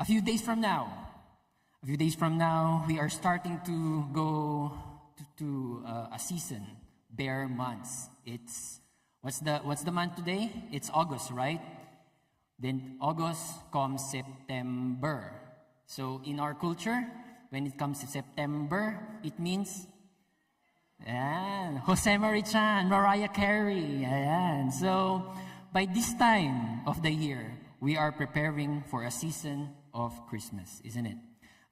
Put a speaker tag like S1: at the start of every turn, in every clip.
S1: A few days from now, we are starting to go to a season, bare months. It's what's the month today? It's August, right? Then August comes September. So in our culture, when it comes to September, it means Jose Marichan, Mariah Carey. So by this time of the year, we are preparing for a season of Christmas, isn't it?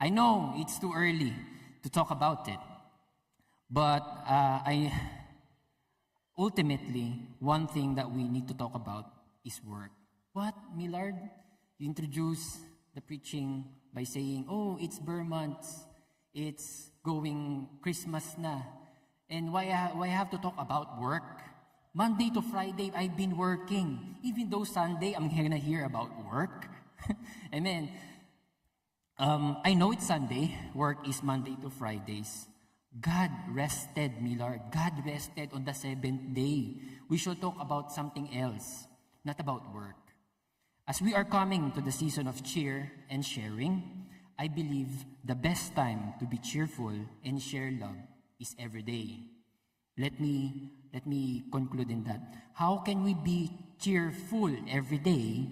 S1: I know it's too early to talk about it, but ultimately, one thing that we need to talk about is work. What, Millard? You introduce the preaching by saying, oh, it's bare months, it's going Christmas na. And why I have to talk about work? Monday to Friday, I've been working. Even though Sunday, I'm gonna hear about work. Amen. I know it's Sunday. Work is Monday to Fridays. God rested, Millard. God rested on the seventh day. We should talk about something else, not about work. As we are coming to the season of cheer and sharing, I believe the best time to be cheerful and share love is every day. Let me conclude in that. How can we be cheerful every day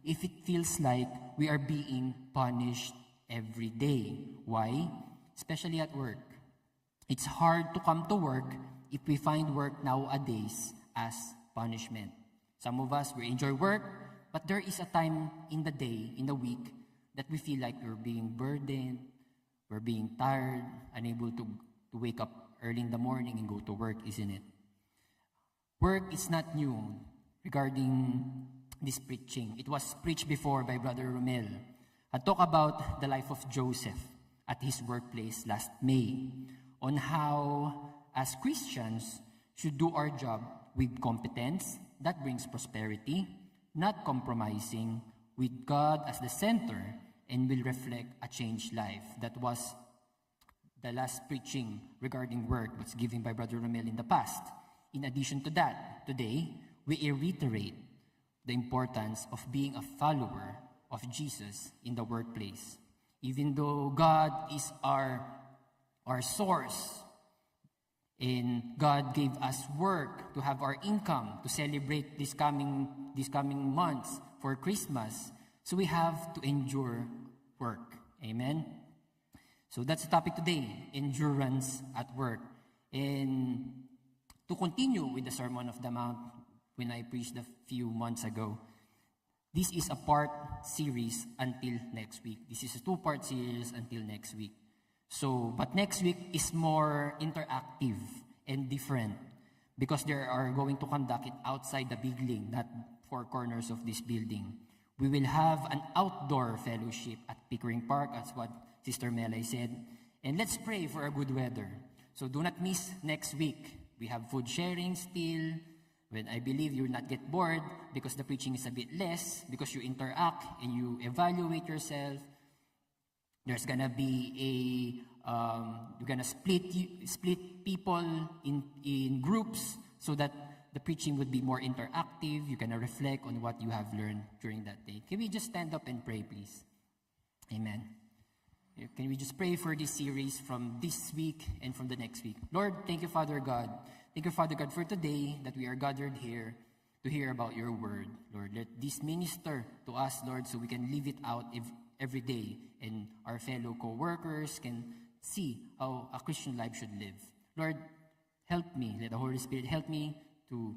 S1: if it feels like we are being punished every day? Why? Especially at work. It's hard to come to work if we find work nowadays as punishment. Some of us, we enjoy work, but there is a time in the day, in the week, that we feel like we're being burdened, we're being tired, unable to wake up early in the morning and go to work, isn't it? Work is not new regarding this preaching. It was preached before by Brother Romel. I talked about the life of Joseph at his workplace last May on how, as Christians, should do our job with competence that brings prosperity, not compromising, with God as the center, and will reflect a changed life. That was the last preaching regarding work was given by Brother Romel in the past. In addition to that, today, we reiterate the importance of being a follower of Jesus in the workplace. Even though God is our source, and God gave us work to have our income to celebrate this coming months for Christmas, so we have to endure work. Amen? So that's the topic today, endurance at work. And to continue with the Sermon of the Mount, when I preached a few months ago, this is a part series until next week. This is a two-part series until next week. So, but next week is more interactive and different because they are going to conduct it outside the building, not four corners of this building. We will have an outdoor fellowship at Pickering Park, as what Sister Melay said. And let's pray for a good weather. So do not miss next week. We have food sharing still. When I believe you will not get bored because the preaching is a bit less, because you interact and you evaluate yourself. There's gonna be you're gonna split people in groups so that the preaching would be more interactive. You're gonna reflect on what you have learned during that day. Can we just stand up and pray, please? Amen. Can we just pray for this series from this week and from the next week? Lord, thank you, Father God. Thank you, Father God, for today that we are gathered here to hear about your word. Lord, let this minister to us, Lord, so we can live it out every day and our fellow co-workers can see how a Christian life should live. Lord, help me. Let the Holy Spirit help me to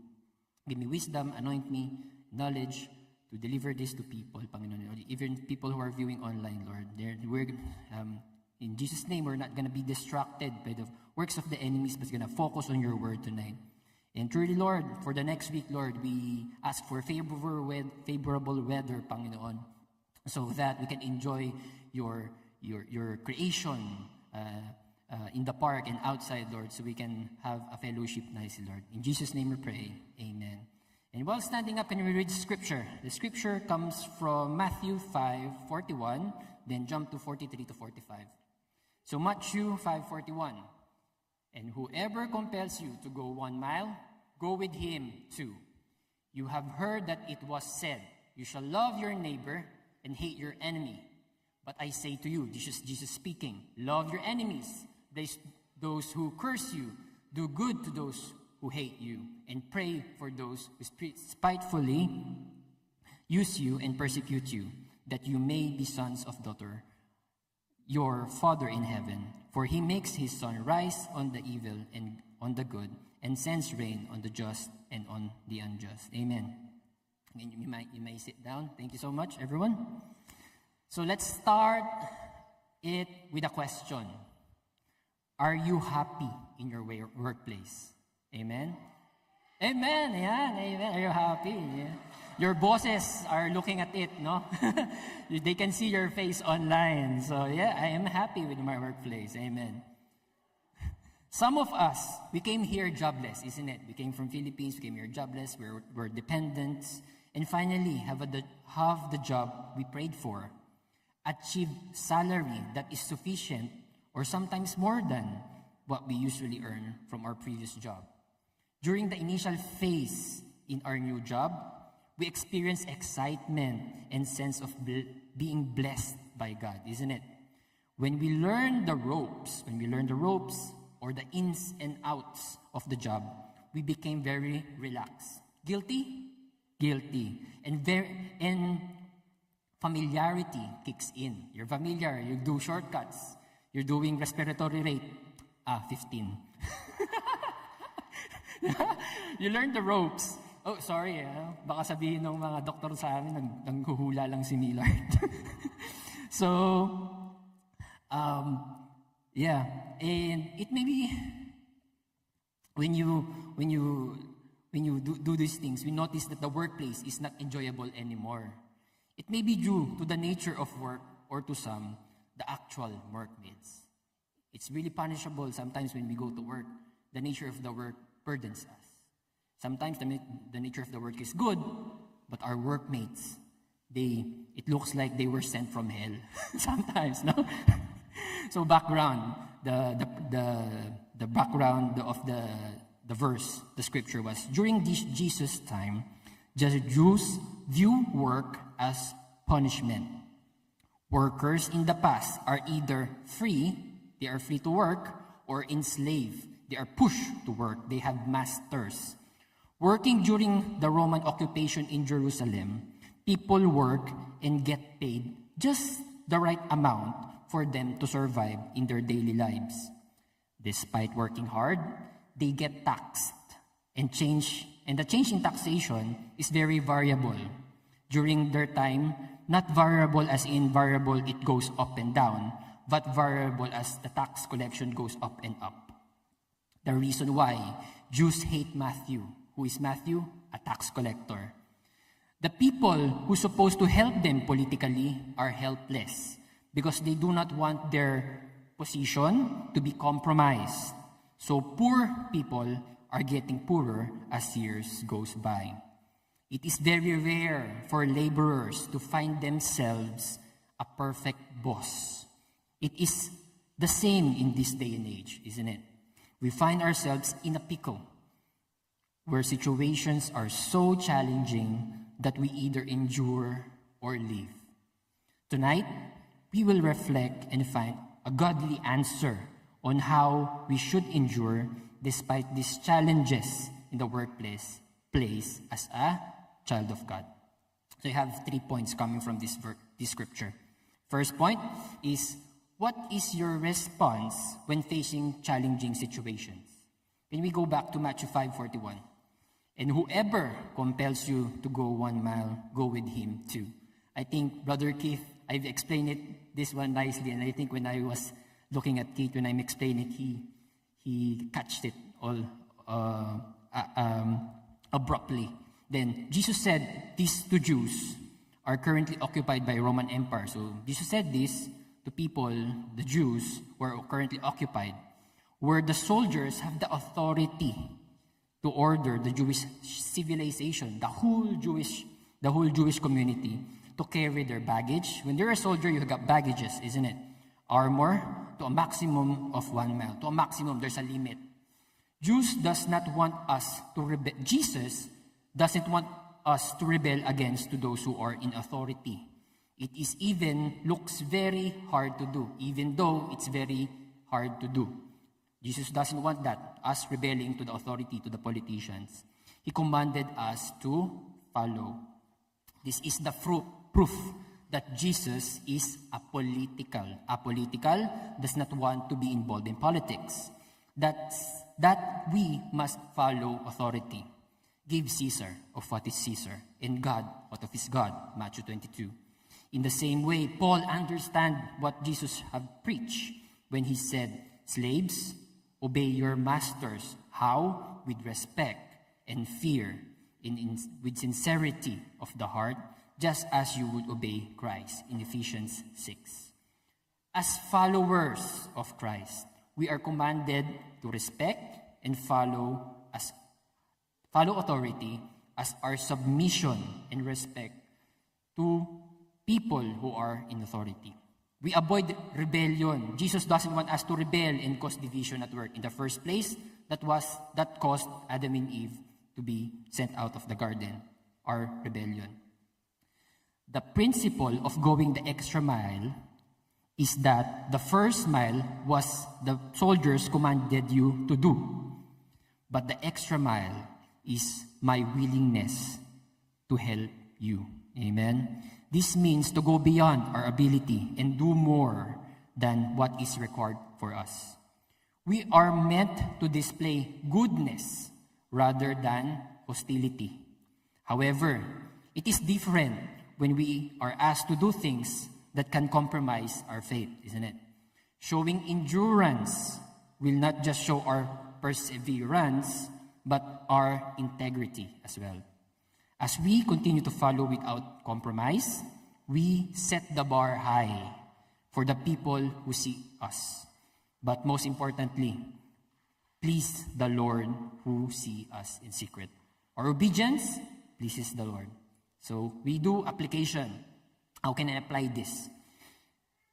S1: give me wisdom, anoint me, knowledge, to deliver this to people, Panginoon. Even people who are viewing online, Lord. In Jesus' name, we're not going to be distracted by the works of the enemies, but we're going to focus on your word tonight. And truly, Lord, for the next week, Lord, we ask for favorable weather, Panginoon, so that we can enjoy your creation in the park and outside, Lord, so we can have a fellowship nicely, Lord. In Jesus' name we pray. Amen. And while standing up, can we read the scripture? The scripture comes from Matthew 5:41, then jump to 43 to 45. So Matthew 5:41, and whoever compels you to go 1 mile, go with him 2. You have heard that it was said, you shall love your neighbor and hate your enemy. But I say to you, this is Jesus speaking, love your enemies, bless those who curse you, do good to those who hate you, and pray for those who spitefully use you and persecute you, that you may be sons of daughter, your Father in heaven. For he makes his sun rise on the evil and on the good, and sends rain on the just and on the unjust. Amen. And you may sit down. Thank you so much, everyone. So let's start it with a question. Are you happy in your workplace? Amen? Amen. Yeah, amen. Are you happy? Yeah. Your bosses are looking at it, no? They can see your face online. So yeah, I am happy with my workplace. Amen. Some of us, we came here jobless, isn't it? We came from Philippines, we came here jobless, we're dependents, and finally have the job we prayed for. Achieve salary that is sufficient or sometimes more than what we usually earn from our previous job. During the initial phase in our new job, we experience excitement and sense of being blessed by God, isn't it? When we learn the ropes or the ins and outs of the job, we became very relaxed. Guilty? Guilty. And familiarity kicks in. You're familiar, you do shortcuts. You're doing respiratory rate. 15. You learn the ropes. Oh, sorry. Baka sabihin ng mga doktor sa amin, nanghuhula lang si Millard. So, yeah. And it may be, when you do these things, we notice that the workplace is not enjoyable anymore. It may be due to the nature of work or to some, the actual workmates. It's really punishable sometimes when we go to work. The nature of the work burdens us. Sometimes the nature of the work is good, but our workmates, it looks like they were sent from hell. Sometimes, no? So background, the background of the verse, the scripture was, during Jesus' time, the Jews view work as punishment. Workers in the past are either free, they are free to work, or enslaved. They are pushed to work. They have masters. Working during the Roman occupation in Jerusalem, people work and get paid just the right amount for them to survive in their daily lives. Despite working hard, they get taxed, and the change in taxation is very variable. During their time, not variable as in variable, it goes up and down, but variable as the tax collection goes up and up. The reason why Jews hate Matthew. Who is Matthew? A tax collector. The people who are supposed to help them politically are helpless because they do not want their position to be compromised. So poor people are getting poorer as years goes by. It is very rare for laborers to find themselves a perfect boss. It is the same in this day and age, isn't it? We find ourselves in a pickle where situations are so challenging that we either endure or leave. Tonight, we will reflect and find a godly answer on how we should endure despite these challenges in the workplace as a child of God. So you have 3 points coming from this scripture. First point is, what is your response when facing challenging situations? When we go back to Matthew 5:41, and whoever compels you to go 1 mile, go with him too. I think Brother Keith, I've explained this one nicely, and I think when I was looking at Keith, when I'm explaining it, he catched it all abruptly. Then Jesus said these two Jews are currently occupied by Roman Empire. So Jesus said this to people, the Jews who are currently occupied, where the soldiers have the authority to order the Jewish civilization, the whole Jewish community, to carry their baggage. When you're a soldier, you got baggages, isn't it? Armor to a maximum of 1 mile. To a maximum, there's a limit. Jesus does not want us to rebel. Jesus doesn't want us to rebel against to those who are in authority. It is even looks very hard to do, even though it's very hard to do. Jesus doesn't want that, us rebelling to the authority, to the politicians. He commanded us to follow. This is the proof that Jesus is apolitical. Apolitical does not want to be involved in politics. That we must follow authority. Give Caesar of what is Caesar, and God what of his God. Matthew 22. In the same way, Paul understand what Jesus had preached when he said, "Slaves, obey your masters." How? With respect and fear, with sincerity of the heart, just as you would obey Christ, in Ephesians 6. As followers of Christ, we are commanded to respect and follow authority as our submission and respect to people who are in authority. We avoid rebellion. Jesus doesn't want us to rebel and cause division at work. In the first place, that caused Adam and Eve to be sent out of the garden, our rebellion. The principle of going the extra mile is that the first mile was the soldiers commanded you to do. But the extra mile is my willingness to help you. Amen? This means to go beyond our ability and do more than what is required for us. We are meant to display goodness rather than hostility. However, it is different when we are asked to do things that can compromise our faith, isn't it? Showing endurance will not just show our perseverance, but our integrity as well. As we continue to follow without compromise, we set the bar high for the people who see us. But most importantly, please the Lord who see us in secret. Our obedience pleases the Lord. So we do application. How can I apply this?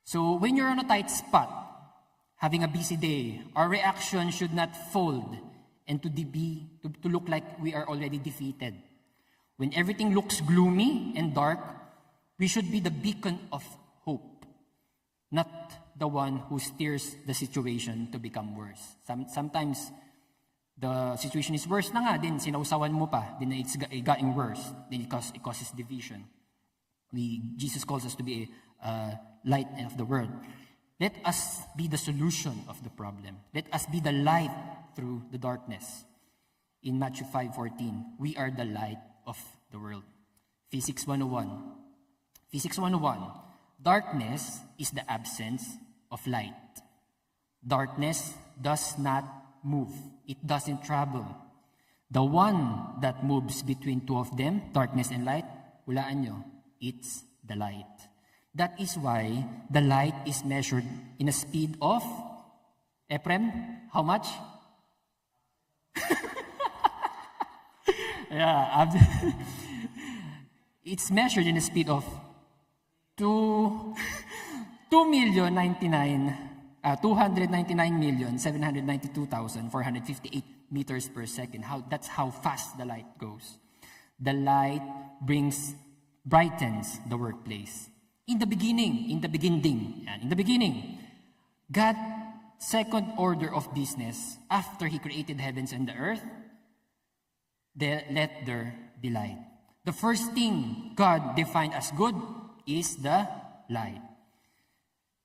S1: So when you're on a tight spot, having a busy day, our reaction should not fold and to look like we are already defeated. When everything looks gloomy and dark, we should be the beacon of hope, not the one who steers the situation to become worse. Sometimes the situation is worse na nga, then sinausawan mo pa, then it's getting worse, then it causes division. Jesus calls us to be a light of the world. Let us be the solution of the problem. Let us be the light through the darkness. In Matthew 5:14, we are the light of the world. Physics 101. Physics 101. Darkness is the absence of light. Darkness does not move. It doesn't travel. The one that moves between two of them, darkness and light, hulaan nyo, it's the light. That is why the light is measured in a speed of, Ephraim, how much? It's measured in a speed of 299,792,458 meters per second. That's how fast the light goes. The light brightens the workplace. In the beginning, God, second order of business, after He created heavens and the earth, let there be light. The first thing God defined as good is the light.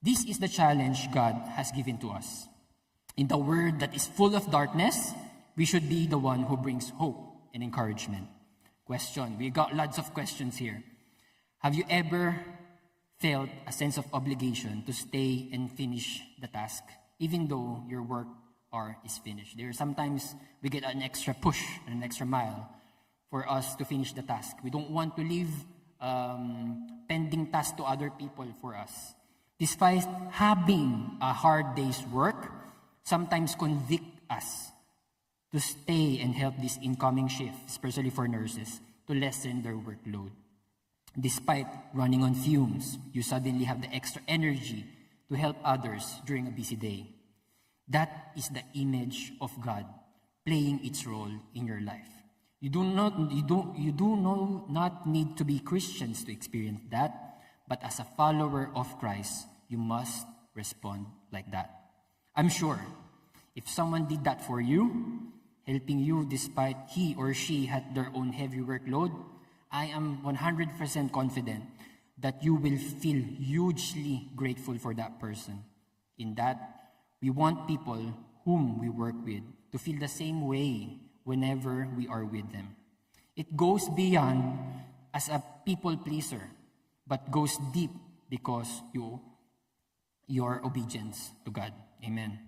S1: This is the challenge God has given to us. In the world that is full of darkness, we should be the one who brings hope and encouragement. Question. We got lots of questions here. Have you ever felt a sense of obligation to stay and finish the task, even though your work is finished? Sometimes we get an extra push, an extra mile for us to finish the task. We don't want to leave pending tasks to other people for us. Despite having a hard day's work, sometimes convict us to stay and help this incoming shift, especially for nurses, to lessen their workload. Despite running on fumes, you suddenly have the extra energy to help others during a busy day. That is the image of God playing its role in your life. You do not need to be Christians to experience that, but as a follower of Christ, you must respond like that. I'm sure if someone did that for you, helping you despite he or she had their own heavy workload, I am 100% confident that you will feel hugely grateful for that person. In that, we want people whom we work with to feel the same way whenever we are with them. It goes beyond as a people pleaser, but goes deep because your obedience to God. Amen.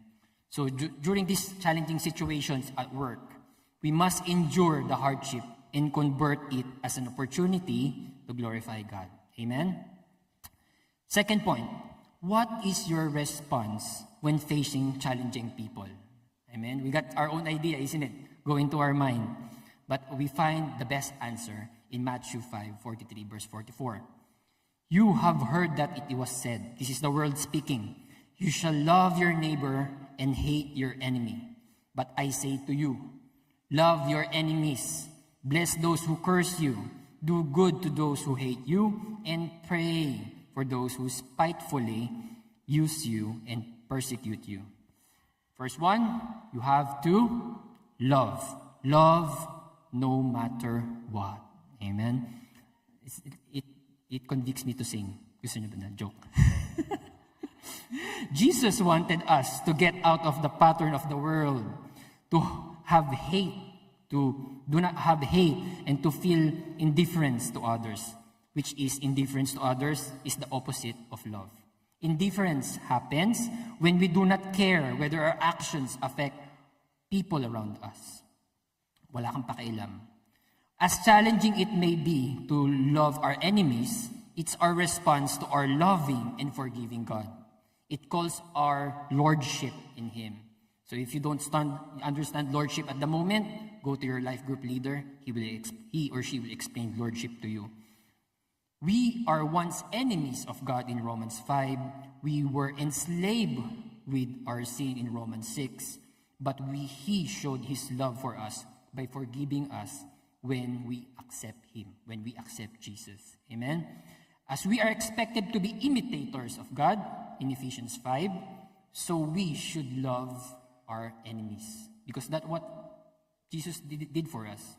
S1: So during these challenging situations at work, we must endure the hardship and convert it as an opportunity to glorify God. Amen? Second point, what is your response when facing challenging people? Amen? We got our own idea, isn't it? Go into our mind. But we find the best answer in Matthew 5:43, verse 44. You have heard that it was said, this is the world speaking, you shall love your neighbor and hate your enemy. But I say to you, love your enemies, bless those who curse you, do good to those who hate you, and pray for those who spitefully use you and persecute you. First one, you have to love. Love no matter what. Amen? It convicts me to sing. Gusto niyo ba na? Joke. Jesus wanted us to get out of the pattern of the world, to have hate, to do not have hate, and to feel indifference to others, which is indifference to others is the opposite of love. Indifference happens when we do not care whether our actions affect people around us. Wala kang pakialam. As challenging it may be to love our enemies, it's our response to our loving and forgiving God. It calls our lordship in Him. So if you don't understand lordship at the moment, go to your life group leader. He or she will explain lordship to you. We are once enemies of God in Romans 5. We were enslaved with our sin in Romans 6. But He showed His love for us by forgiving us when we accept Him, when we accept Jesus. Amen? As we are expected to be imitators of God in Ephesians 5, so we should love our enemies. Because that's what Jesus did for us.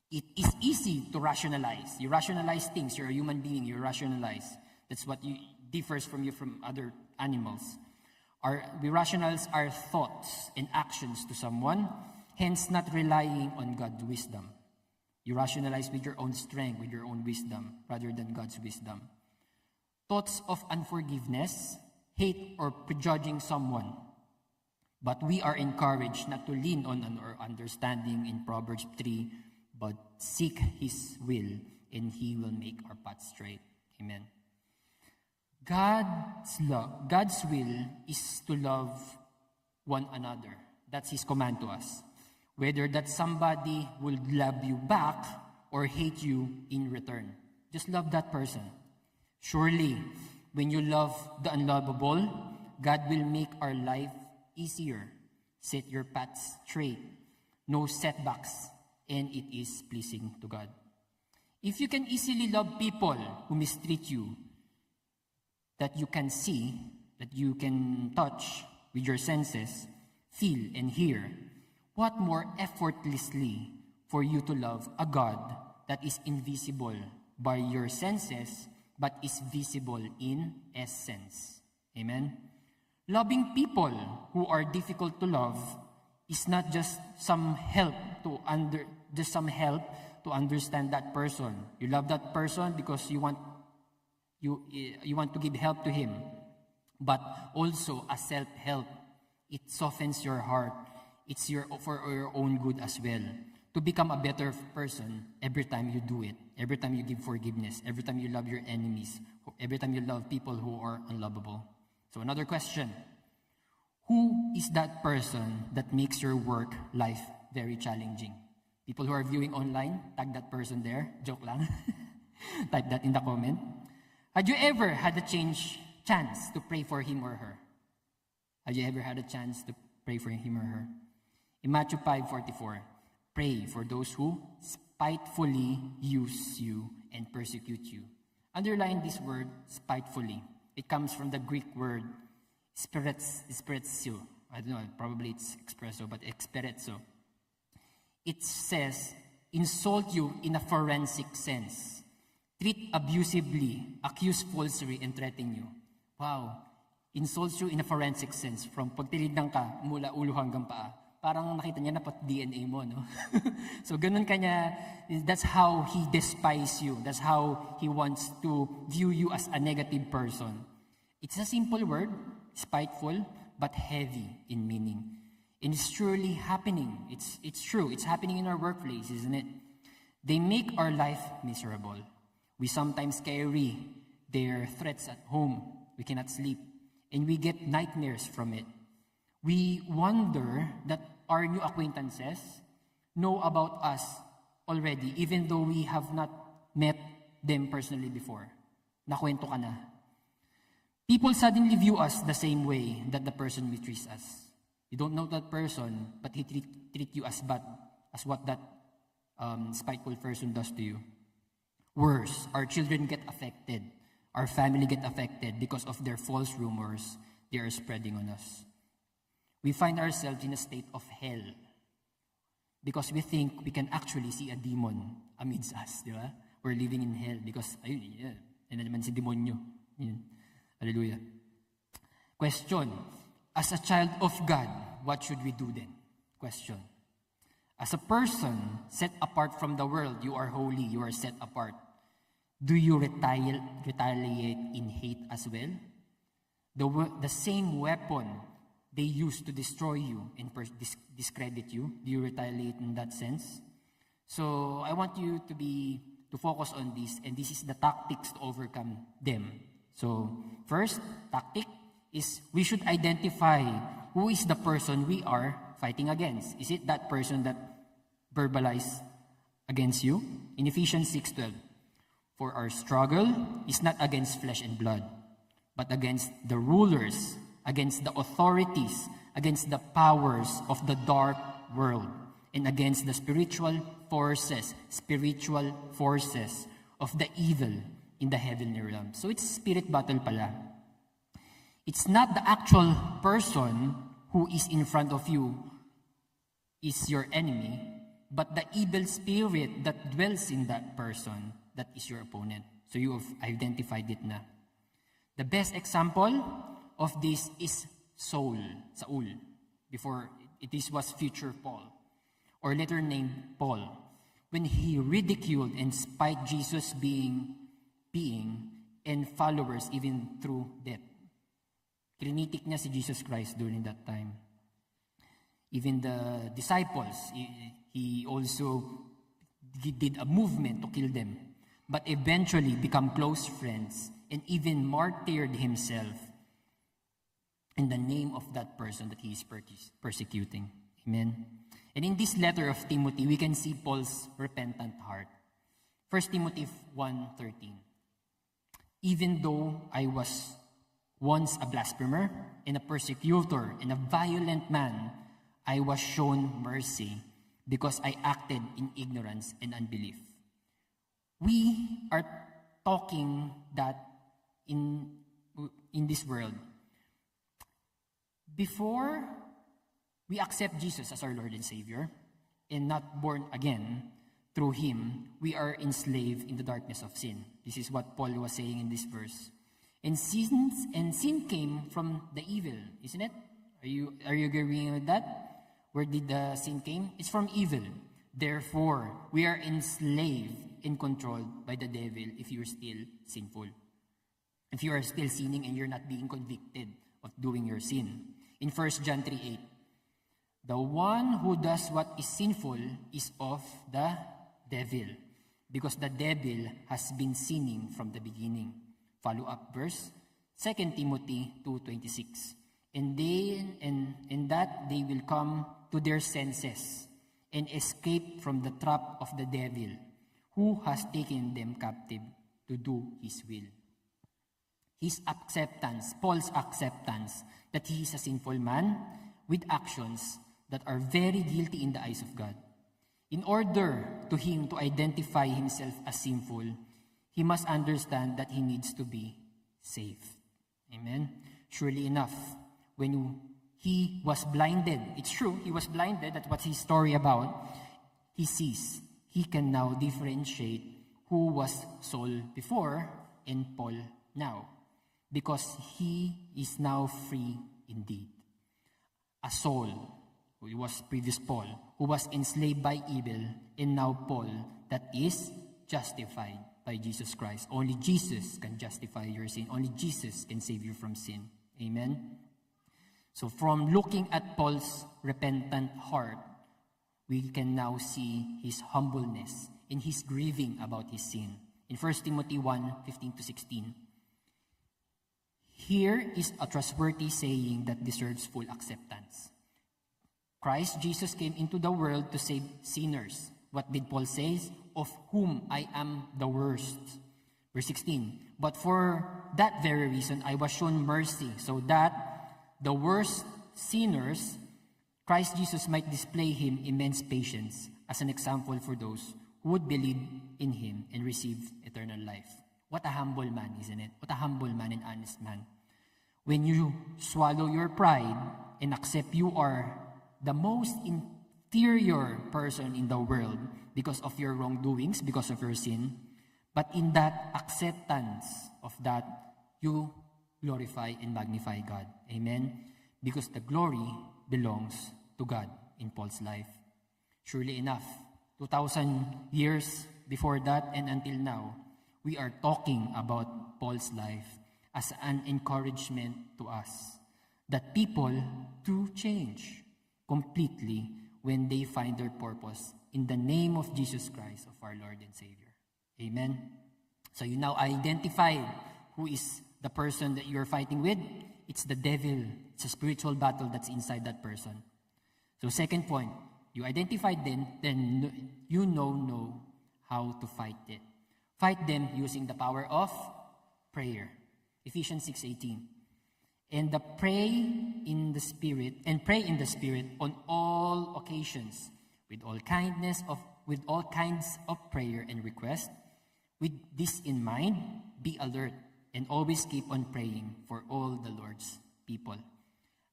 S1: It is easy to rationalize. You rationalize things. You're a human being. You rationalize. That's what differs from you from other animals. We rationalize our thoughts and actions to someone, hence not relying on God's wisdom. You rationalize with your own strength, with your own wisdom, rather than God's wisdom. Thoughts of unforgiveness, hate, or prejudging someone. But we are encouraged not to lean on our understanding in Proverbs 3, but seek His will, and He will make our path straight. Amen. God's will is to love one another. That's His command to us. Whether that somebody will love you back or hate you in return. Just love that person. Surely, when you love the unlovable, God will make our life easier. Set your path straight. No setbacks. And it is pleasing to God. If you can easily love people who mistreat you, that you can see, that you can touch with your senses, feel and hear, what more effortlessly for you to love a God that is invisible by your senses, but is visible in essence. Amen? Loving people who are difficult to love is not just some help to understand that person. You love that person because you want to give help to him, but also a self-help. It softens your heart. It's for your own good as well. To become a better person every time you do it, every time you give forgiveness, every time you love your enemies, every time you love people who are unlovable. So another question. Who is that person that makes your work life very challenging? People who are viewing online, tag that person there. Joke lang. Type that in the comment. Had you ever had a chance to pray for him or her? Have you ever had a chance to pray for him or her? In Matthew 5:44, pray for those who spitefully use you and persecute you. Underline this word, spitefully. It comes from the Greek word expressio. I don't know, probably it's espresso, but expressio. It says, insult you in a forensic sense. Treat abusively, accuse falsely, and threaten you. Wow. Insults you in a forensic sense. From pagtinignan ka, mula ulo hanggang paa. Parang nakita niya na pat DNA mo, no? So, ganun kanya, that's how he despises you. That's how he wants to view you as a negative person. It's a simple word, spiteful, but heavy in meaning. And it's truly happening. It's true. It's happening in our workplace, isn't it? They make our life miserable. We sometimes carry their threats at home. We cannot sleep. And we get nightmares from it. We wonder that our new acquaintances know about us already, even though we have not met them personally before. Nakwento ka na. People suddenly view us the same way that the person treats us. You don't know that person, but he treat you as bad as what that spiteful person does to you. Worse, our children get affected. Our family get affected because of their false rumors they are spreading on us. We find ourselves in a state of hell because we think we can actually see a demon amidst us, di ba? We're living in hell because, ayun, yan na naman si demonyo. Yan. Hallelujah. Question. As a child of God, what should we do then? Question. As a person set apart from the world, you are holy, you are set apart. Do you retaliate in hate as well? The same weapon they use to destroy you and discredit you, do you retaliate in that sense? So I want you to focus on this, and this is the tactics to overcome them. So first tactic is we should identify who is the person we are fighting against. Is it that person that verbalized against you? In Ephesians 6:12, for our struggle is not against flesh and blood, but against the rulers, against the authorities, against the powers of the dark world, and against the spiritual forces of the evil in the heavenly realm. So it's spirit battle pala. It's not the actual person who is in front of you is your enemy, but the evil spirit that dwells in that person, that is your opponent. So you have identified it na. The best example of this is Saul, before it was future Paul, or later named Paul, when he ridiculed and spied Jesus being and followers even through death. Krinitik niya si Jesus Christ during that time. Even the disciples, he also did a movement to kill them, but eventually become close friends and even martyred himself in the name of that person that he is persecuting. Amen. And in this letter of Timothy, we can see Paul's repentant heart. 1 Timothy 1:13. Even though I was once a blasphemer and a persecutor and a violent man, I was shown mercy because I acted in ignorance and unbelief. We are talking that in this world, before we accept Jesus as our Lord and Savior and not born again through Him, we are enslaved in the darkness of sin. This is what Paul was saying in this verse. And sin came from the evil, isn't it? Are you agreeing with that? Where did the sin came? It's from evil. Therefore, we are enslaved and controlled by the devil if you're still sinful. If you are still sinning and you're not being convicted of doing your sin. In 1 John 3:8, the one who does what is sinful is of the devil, because the devil has been sinning from the beginning. Follow up verse, 2 Timothy 2:26. And that they will come to their senses and escape from the trap of the devil, who has taken them captive to do his will. His acceptance, Paul's acceptance, that he is a sinful man with actions that are very guilty in the eyes of God. In order to him to identify himself as sinful, he must understand that he needs to be saved. Amen? Surely enough, when he was blinded, it's true, he was blinded, that's what his story about, he sees. He can now differentiate who was Saul before and Paul now, because he is now free indeed. A Saul, who was previous Paul, who was enslaved by evil, and now Paul, that is justified by Jesus Christ. Only Jesus can justify your sin. Only Jesus can save you from sin. Amen? So from looking at Paul's repentant heart, we can now see his humbleness and his grieving about his sin. In 1 Timothy 1:15-16, here is a trustworthy saying that deserves full acceptance. Christ Jesus came into the world to save sinners. What did Paul say? Of whom I am the worst. Verse 16, but for that very reason I was shown mercy, so that the worst sinners, Christ Jesus might display him immense patience as an example for those who would believe in him and receive eternal life. What a humble man, isn't it? What a humble man and honest man. When you swallow your pride and accept you are the most inferior person in the world because of your wrongdoings, because of your sin, but in that acceptance of that, you glorify and magnify God. Amen? Because the glory belongs to God in Paul's life. Surely enough, 2,000 years before that and until now, we are talking about Paul's life as an encouragement to us that people do change completely when they find their purpose in the name of Jesus Christ, of our Lord and Savior. Amen? So you now identify who is the person that you're fighting with. It's the devil. It's a spiritual battle that's inside that person. So second point, you identified them, then you know how to fight it. Fight them using the power of prayer. Ephesians 6:18. And pray in the Spirit on all occasions, with all kinds of prayer and request. With this in mind, be alert and always keep on praying for all the Lord's people.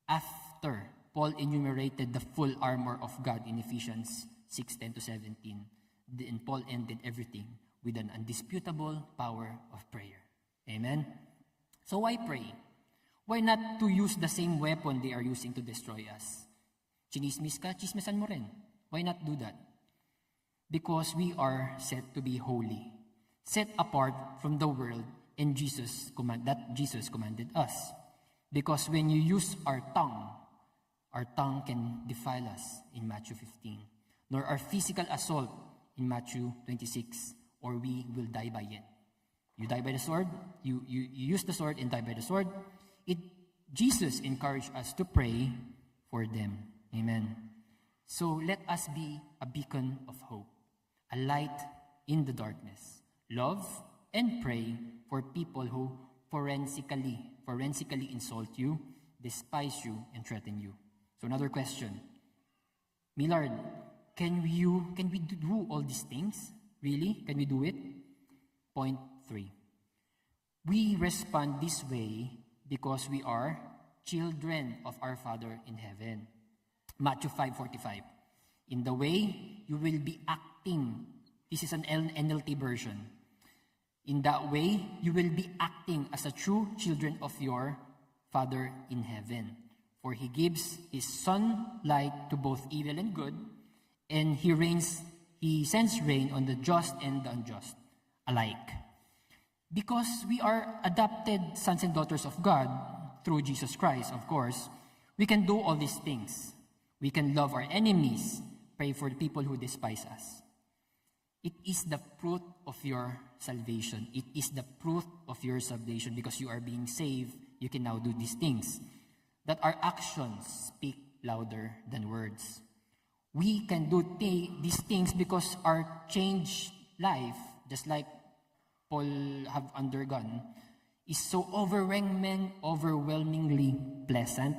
S1: After Paul enumerated the full armor of God in Ephesians 6:10-17, then Paul ended everything with an undisputable power of prayer. Amen? So why pray? Why not to use the same weapon they are using to destroy us? Chinismis ka, chismisan mo rin. Why not do that? Because we are set to be holy, set apart from the world, and Jesus commanded us. Because when you use our tongue can defile us in Matthew 15, nor our physical assault in Matthew 26, or we will die by it. You die by the sword, you use the sword and die by the sword. Jesus encouraged us to pray for them. Amen. So let us be a beacon of hope, a light in the darkness. Love and pray for people who forensically insult you, despise you, and threaten you. So another question. Millard, can we do all these things? Really? Can we do it? Point 3. We respond this way because we are children of our Father in heaven. Matthew 5:45. In the way you will be acting, this is an NLT version. In that way, you will be acting as a true children of your Father in heaven. For he gives his sunlight to both evil and good, and he sends rain on the just and the unjust alike. Because we are adopted sons and daughters of God through Jesus Christ, of course, we can do all these things. We can love our enemies, pray for the people who despise us. It is the fruit of your salvation. It is the fruit of your salvation. Because you are being saved, you can now do these things. That our actions speak louder than words. We can do these things because our changed life, just like Paul have undergone, is so overwhelmingly pleasant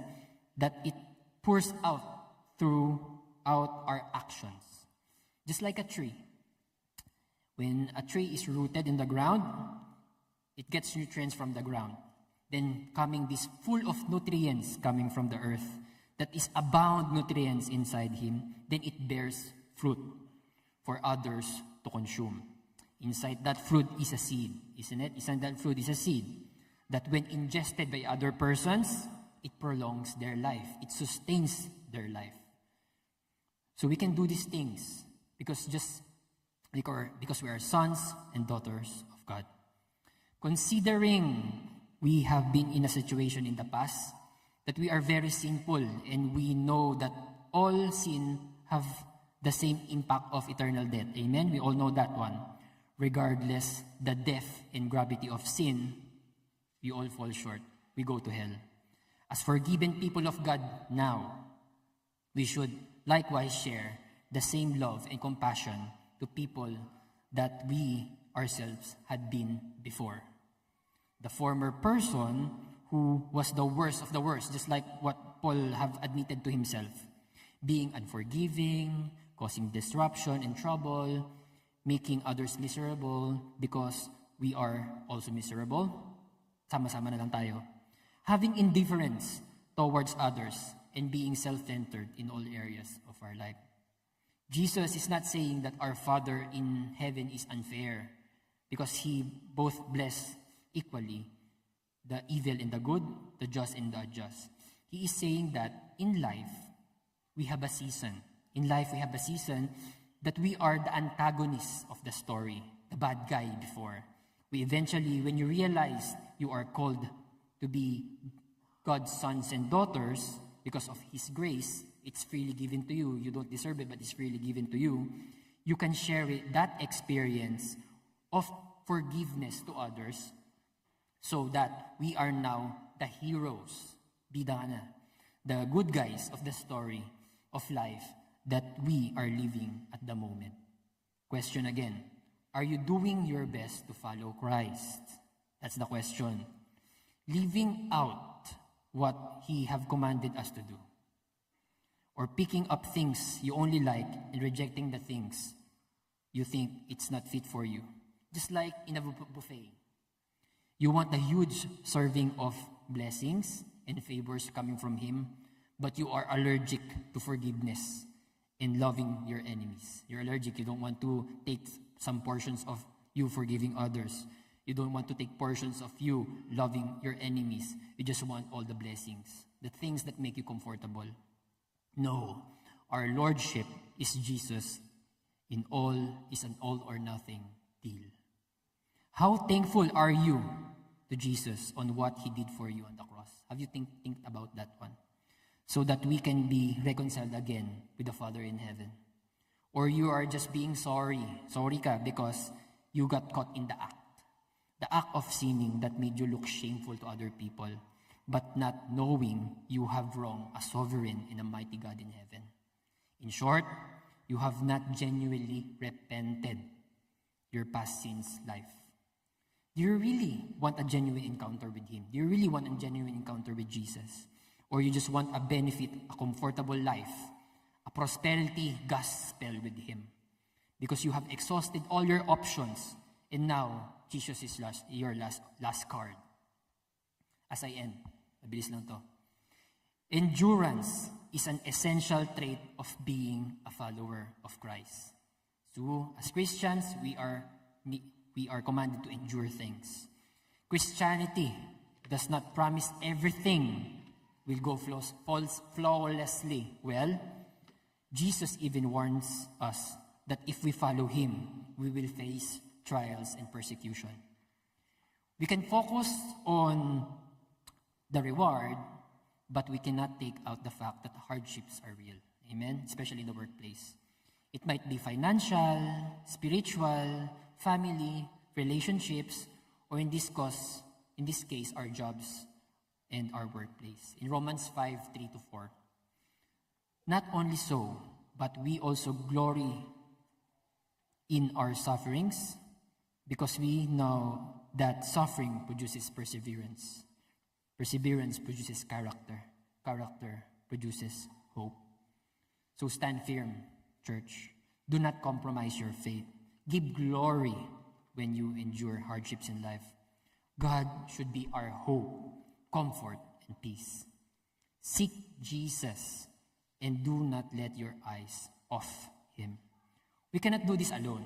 S1: that it pours out throughout our actions. Just like a tree. When a tree is rooted in the ground, it gets nutrients from the ground. Then coming this full of nutrients coming from the earth, that is abound nutrients inside him, then it bears fruit for others to consume. Inside that fruit is a seed, isn't it? Inside that fruit is a seed that when ingested by other persons, it prolongs their life. It sustains their life. So we can do these things because we are sons and daughters of God. Considering we have been in a situation in the past that we are very sinful and we know that all sin have the same impact of eternal death. Amen? We all know that one. Regardless the depth and gravity of sin, we all fall short. We go to hell. As forgiven people of God now, we should likewise share the same love and compassion to people that we ourselves had been before. The former person who was the worst of the worst, just like what Paul have admitted to himself, being unforgiving, causing disruption and trouble, making others miserable because we are also miserable. Sama-sama na lang tayo. Having indifference towards others and being self-centered in all areas of our life. Jesus is not saying that our Father in heaven is unfair because He both bless equally the evil and the good, the just and the unjust. He is saying that in life, we have a season. In life, we have a season that we are the antagonists of the story, the bad guy before. We eventually, when you realize you are called to be God's sons and daughters because of His grace, it's freely given to you. You don't deserve it, but it's freely given to you. You can share that experience of forgiveness to others so that we are now the heroes, bidana, the good guys of the story of life that we are living at the moment. Question again, are you doing your best to follow Christ? That's the question. Living out what He have commanded us to do. Or picking up things you only like and rejecting the things you think it's not fit for you. Just like in a buffet. You want a huge serving of blessings and favors coming from Him, but you are allergic to forgiveness and loving your enemies. You're allergic. You don't want to take some portions of you forgiving others. You don't want to take portions of you loving your enemies. You just want all the blessings, the things that make you comfortable. No, our Lordship is Jesus. Is an all or nothing deal. How thankful are you to Jesus on what He did for you on the cross? Have you think about that one? So that we can be reconciled again with the Father in heaven. Or you are just being sorry ka because you got caught in the act of sinning that made you look shameful to other people, but not knowing you have wronged a sovereign and a mighty God in heaven. In short, you have not genuinely repented your past sins life. Do you really want a genuine encounter with Him? Do you really want a genuine encounter with Jesus? Or you just want a benefit, a comfortable life, a prosperity gospel with Him? Because you have exhausted all your options, and now Jesus is your last card. As I end, mabilis lang to. Endurance is an essential trait of being a follower of Christ. So, as Christians, we are commanded to endure things. Christianity does not promise everything will go flawlessly. Well, Jesus even warns us that if we follow Him, we will face trials and persecution. We can focus on the reward, but we cannot take out the fact that the hardships are real. Amen? Especially in the workplace. It might be financial, spiritual, family, relationships, or in this case, our jobs and our workplace. In Romans 5:3-4. Not only so, but we also glory in our sufferings because we know that suffering produces perseverance. Perseverance produces character. Character produces hope. So stand firm, church. Do not compromise your faith. Give glory when you endure hardships in life. God should be our hope, comfort, and peace. Seek Jesus and do not let your eyes off Him. We cannot do this alone.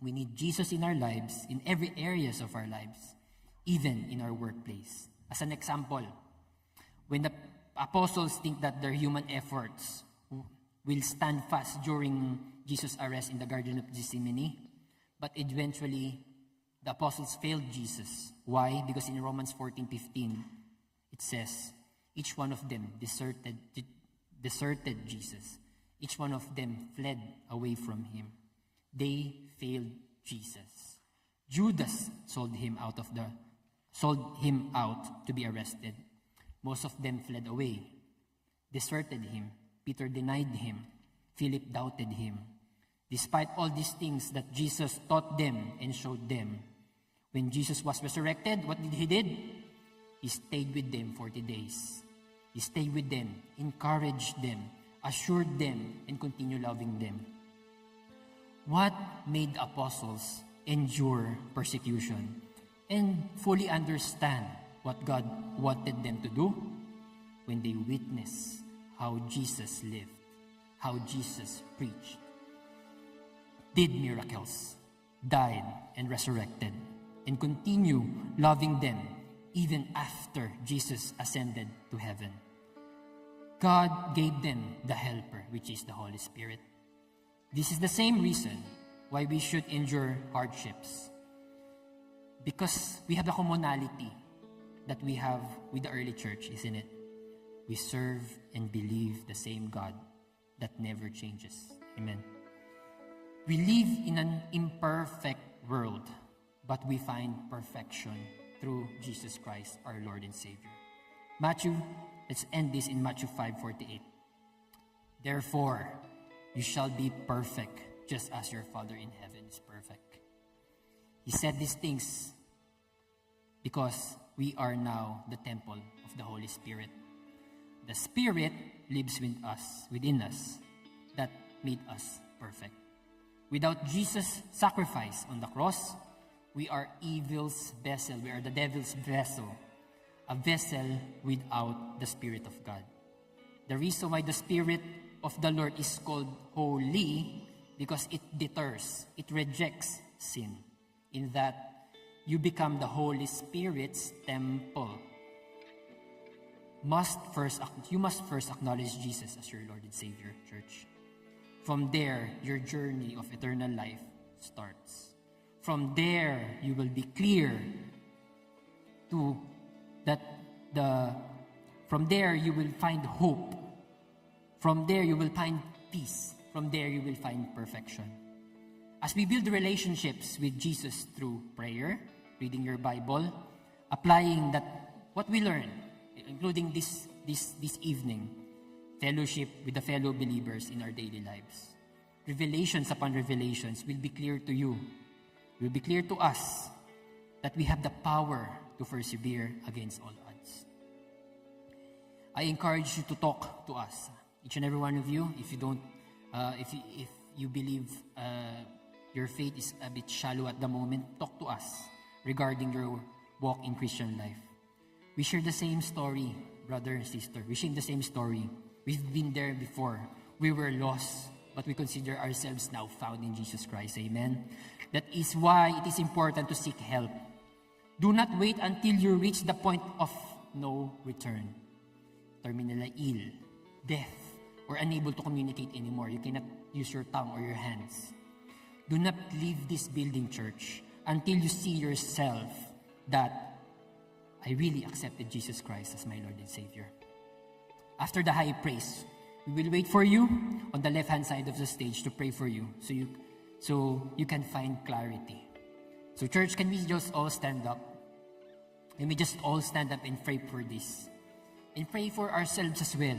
S1: We need Jesus in our lives, in every areas of our lives, even in our workplace. As an example, when the apostles think that their human efforts will stand fast during Jesus' arrest in the Garden of Gethsemane, but eventually the apostles failed Jesus. Why? Because in Romans 14:15, it says, each one of them deserted Jesus. Each one of them fled away from Him. They failed Jesus. Judas sold him out to be arrested. Most of them fled away, deserted Him. Peter denied Him. Philip doubted Him. Despite all these things that Jesus taught them and showed them, when Jesus was resurrected, what did He did? He stayed with them 40 days. He stayed with them, encouraged them, assured them, and continued loving them. What made the apostles endure persecution and fully understand what God wanted them to do? When they witnessed how Jesus lived, how Jesus preached, did miracles, died and resurrected, and continue loving them even after Jesus ascended to heaven. God gave them the Helper, which is the Holy Spirit. This is the same reason why we should endure hardships. Because we have the commonality that we have with the early church, isn't it? We serve and believe the same God that never changes. Amen. We live in an imperfect world, but we find perfection through Jesus Christ, our Lord and Savior. Let's end this in Matthew 5:48. Therefore, you shall be perfect, just as your Father in heaven is perfect. He said these things because we are now the temple of the Holy Spirit. The Spirit lives within us, that made us perfect. Without Jesus' sacrifice on the cross, we are evil's vessel. We are the devil's vessel. A vessel without the Spirit of God. The reason why the Spirit of the Lord is called holy, because it deters, it rejects sin. In that, you become the Holy Spirit's temple. You must first acknowledge Jesus as your Lord and Savior, church. From there, your journey of eternal life starts. From there, you will be clear from there you will find hope. From there you will find peace. From there you will find perfection. As we build relationships with Jesus through prayer, reading your Bible, applying what we learn, including this evening, fellowship with the fellow believers in our daily lives. Revelations upon revelations will be clear to you, will be clear to us that we have the power to persevere against all odds. I encourage you to talk to us, each and every one of you. If you don't, if you believe your faith is a bit shallow at the moment, talk to us regarding your walk in Christian life. We share the same story, brother and sister. We share the same story. We've been there before. We were lost, but we consider ourselves now found in Jesus Christ. Amen. That is why it is important to seek help. Do not wait until you reach the point of no return. Terminally ill, deaf, or unable to communicate anymore. You cannot use your tongue or your hands. Do not leave this building, church, until you see yourself that I really accepted Jesus Christ as my Lord and Savior. After the high praise, we will wait for you on the left-hand side of the stage to pray for you so you can find clarity. So church, can we just all stand up? Can we just all stand up and pray for this? And pray for ourselves as well.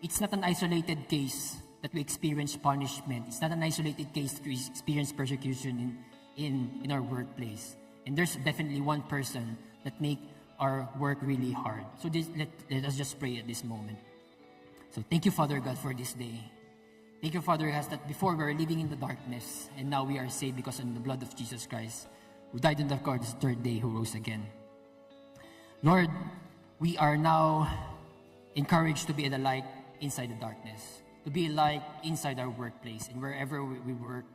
S1: It's not an isolated case that we experience punishment. It's not an isolated case that we experience persecution in our workplace. And there's definitely one person that make our work really hard. So let us just pray at this moment. So thank you, Father God, for this day. Thank you, Father, has that before we were living in the darkness, and now we are saved because of the blood of Jesus Christ, who died on the cross the third day, who rose again. Lord, we are now encouraged to be the light inside the darkness, to be a light inside our workplace and wherever we work.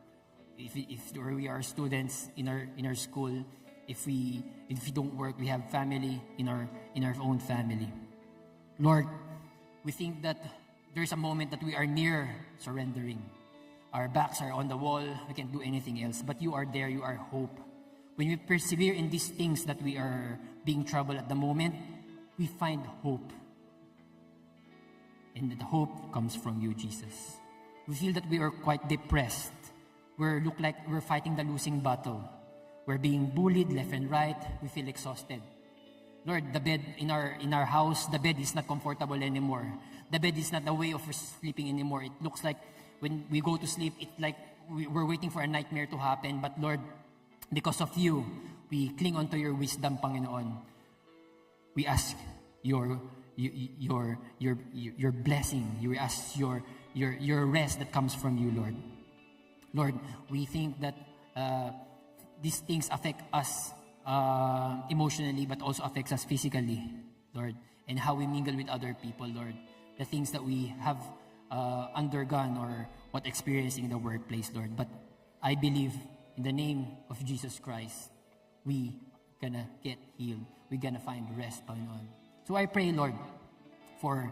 S1: If we are students in our school, if we don't work, we have family in our own family. Lord, we think that there's a moment that we are near surrendering. Our backs are on the wall, we can't do anything else. But you are there, you are hope. When we persevere in these things that we are being troubled at the moment, we find hope. And the hope comes from you, Jesus. We feel that we are quite depressed. We look like we're fighting the losing battle. We're being bullied left and right. We feel exhausted. Lord, the bed in our house, the bed is not comfortable anymore. The bed is not the way of sleeping anymore. It looks like when we go to sleep, it's like we're waiting for a nightmare to happen. But Lord, because of you, we cling onto your wisdom, Panginoon. We ask your blessing. We ask your rest that comes from you, Lord. Lord, we think that these things affect us emotionally, but also affects us physically, Lord, and how we mingle with other people, Lord. The things that we have undergone or what experiencing in the workplace, Lord. But I believe in the name of Jesus Christ, we gonna get healed. We're gonna find rest, Panginoon. So I pray, Lord, for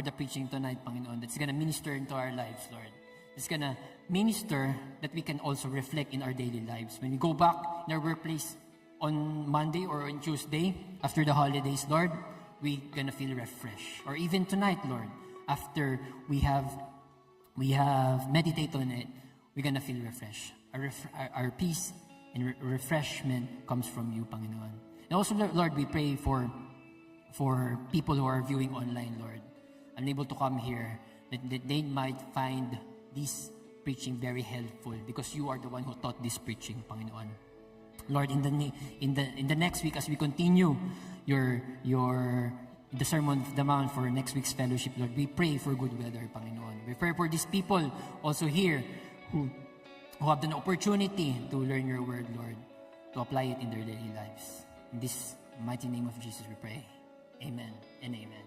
S1: the preaching tonight, Panginoon, that's gonna minister into our lives, Lord. It's gonna minister that we can also reflect in our daily lives. When we go back in our workplace on Monday or on Tuesday after the holidays, Lord, we're gonna feel refreshed. Or even tonight, Lord, after we have meditated on it, we're gonna feel refreshed. Our peace and refreshment comes from you, Panginoon. And also, Lord, we pray for people who are viewing online, Lord, unable to come here, that they might find this preaching very helpful because you are the one who taught this preaching, Panginoon. Lord, in the next week, as we continue the Sermon of the Mount for next week's fellowship, Lord, we pray for good weather, Panginoon. We pray for these people also here who have the opportunity to learn your word, Lord, to apply it in their daily lives. In this mighty name of Jesus we pray. Amen and amen.